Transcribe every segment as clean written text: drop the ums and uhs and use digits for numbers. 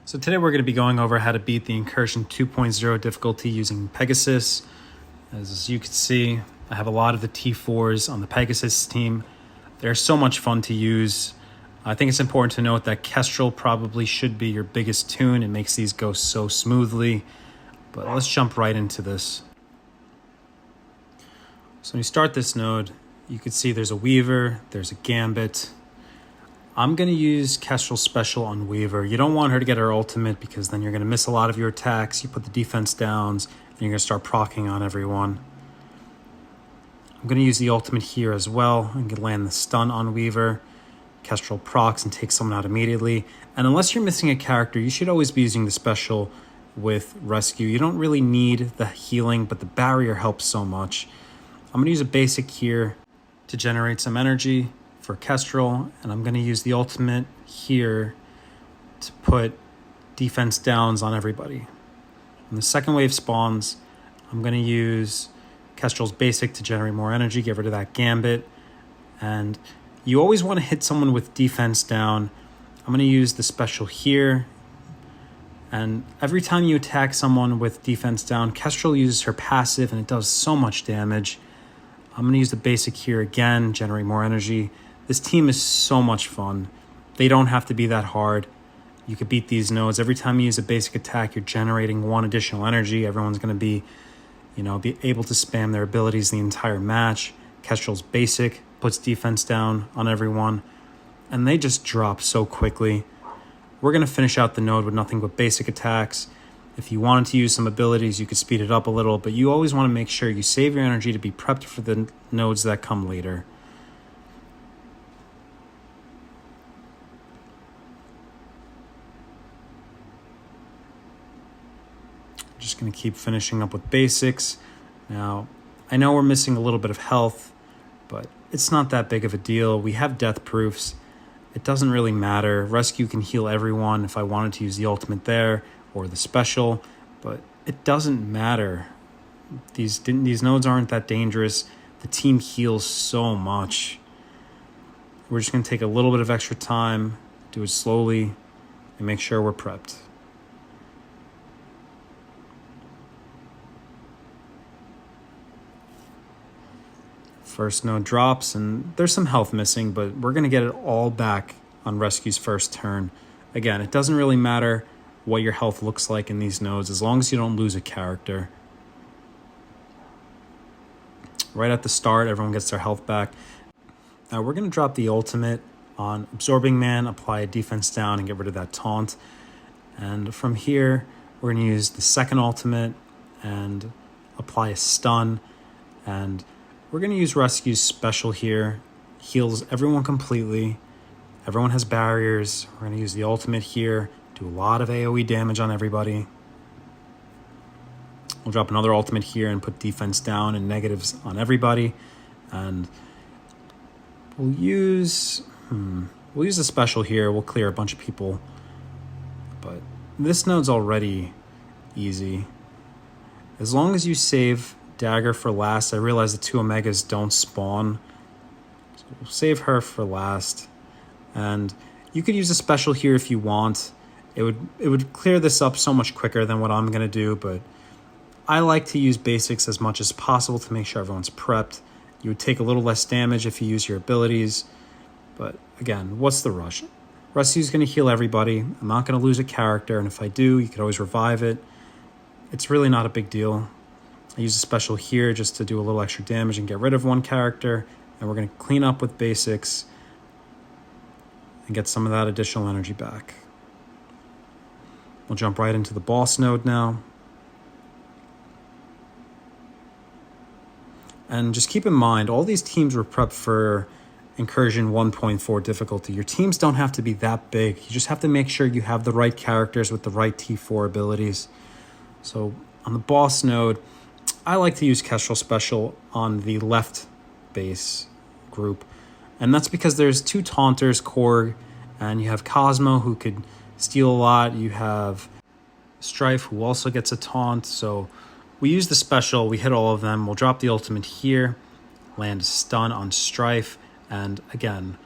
So today we're going to be going over how to beat the Incursion 2.0 difficulty using Pegasus. As you can see, I have a lot of the T4s on the Pegasus team. They're so much fun to use. I think it's important to note that Kestrel probably should be your biggest tune. It makes these go so smoothly. But let's jump right into this. So when you start this node, you can see there's a Weaver, there's a Gambit. I'm going to use Kestrel Special on Weaver. You don't want her to get her ultimate because then you're going to miss a lot of your attacks. You put the defense downs and you're going to start proccing on everyone. I'm going to use the ultimate here as well. I'm going to land the stun on Weaver. Kestrel procs and takes someone out immediately. And unless you're missing a character, you should always be using the special with Rescue. You don't really need the healing, but the barrier helps so much. I'm going to use a basic here to generate some energy for Kestrel, and I'm going to use the ultimate here to put defense downs on everybody. When the second wave spawns, I'm going to use Kestrel's basic to generate more energy, get rid of that Gambit, and you always want to hit someone with defense down. I'm going to use the special here, and every time you attack someone with defense down, Kestrel uses her passive and it does so much damage. I'm going to use the basic here again, generate more energy. This team is so much fun. They don't have to be that hard. You could beat these nodes. Every time you use a basic attack, you're generating one additional energy. Everyone's going to be able to spam their abilities the entire match. Kestrel's basic puts defense down on everyone, and they just drop so quickly. We're going to finish out the node with nothing but basic attacks. If you wanted to use some abilities, you could speed it up a little, but you always want to make sure you save your energy to be prepped for the nodes that come later. Just going to keep finishing up with basics. Now, I know we're missing a little bit of health, but it's not that big of a deal. We have death proofs. It doesn't really matter. Rescue can heal everyone if I wanted to use the ultimate there or the special, but it doesn't matter. These nodes aren't that dangerous. The team heals so much. We're just going to take a little bit of extra time, do it slowly, and make sure we're prepped. First node drops, and there's some health missing, but we're going to get it all back on Rescue's first turn. Again, it doesn't really matter what your health looks like in these nodes, as long as you don't lose a character. Right at the start, everyone gets their health back. Now we're going to drop the ultimate on Absorbing Man, apply a defense down, and get rid of that taunt. And from here, we're going to use the second ultimate and apply a stun, and we're going to use Rescue's special here. Heals everyone completely. Everyone has barriers. We're going to use the ultimate here. Do a lot of AoE damage on everybody. We'll drop another ultimate here and put defense down and negatives on everybody. And we'll use the special here. We'll clear a bunch of people. But this node's already easy. As long as you save Dagger for last. I realize the 2 Omegas don't spawn, so we'll save her for last. And you could use a special here if you want. It would clear this up so much quicker than what I'm going to do, but I like to use basics as much as possible to make sure everyone's prepped. You would take a little less damage if you use your abilities, but again, what's the rush? Rescue's going to heal everybody. I'm not going to lose a character, and if I do, you could always revive it. It's really not a big deal. I use a special here just to do a little extra damage and get rid of one character. And we're going to clean up with basics and get some of that additional energy back. We'll jump right into the boss node now. And just keep in mind, all these teams were prepped for Incursion 1.4 difficulty. Your teams don't have to be that big. You just have to make sure you have the right characters with the right T4 abilities. So on the boss node, I like to use Kestrel Special on the left base group. And that's because there's 2 taunters, Korg, and you have Cosmo who could steal a lot. You have Strife who also gets a taunt. So we use the special, we hit all of them. We'll drop the ultimate here, land a stun on Strife. And again,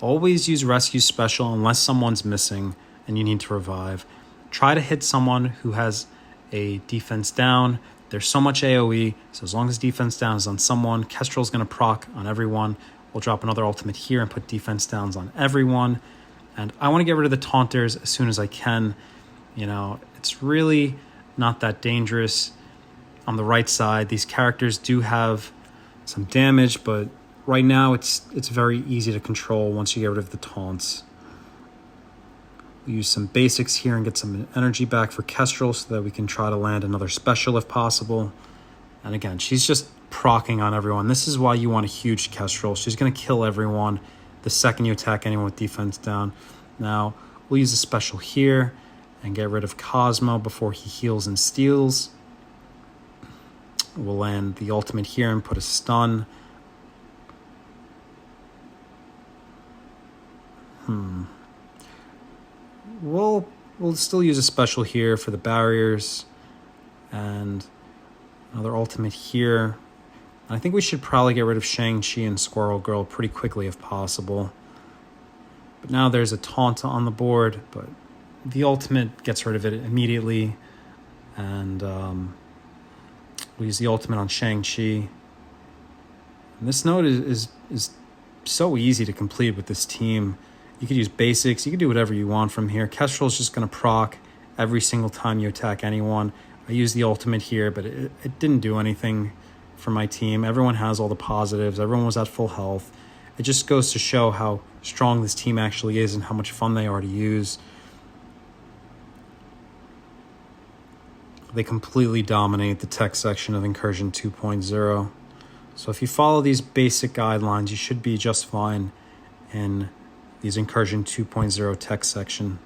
always use Rescue Special unless someone's missing and you need to revive. try to hit someone who has a defense down. There's so much AoE, so as long as defense down is on someone, Kestrel's going to proc on everyone. We'll drop another ultimate here and put defense downs on everyone. And I want to get rid of the taunters as soon as I can. You know, it's really not that dangerous. On the right side, these characters do have some damage, but right now it's very easy to control once you get rid of the taunts. We'll use some basics here and get some energy back for Kestrel so that we can try to land another special if possible. And again, she's just proccing on everyone. This is why you want a huge Kestrel. She's going to kill everyone the second you attack anyone with defense down. Now, we'll use a special here and get rid of Cosmo before he heals and steals. We'll land the ultimate here and put a stun. We'll still use a special here for the barriers and another ultimate here. I think we should probably get rid of Shang-Chi and Squirrel Girl pretty quickly if possible. But now there's a taunt on the board, but the ultimate gets rid of it immediately. And we use the ultimate on Shang-Chi. And this node is so easy to complete with this team. You could use basics. You could do whatever you want from here. Kestrel is just going to proc every single time you attack anyone. I used the ultimate here, but it didn't do anything for my team. Everyone has all the positives. Everyone was at full health. It just goes to show how strong this team actually is and how much fun they are to use. They completely dominate the tech section of Incursion 2.0. So if you follow these basic guidelines, you should be just fine in these Incursion 2.0 tech section.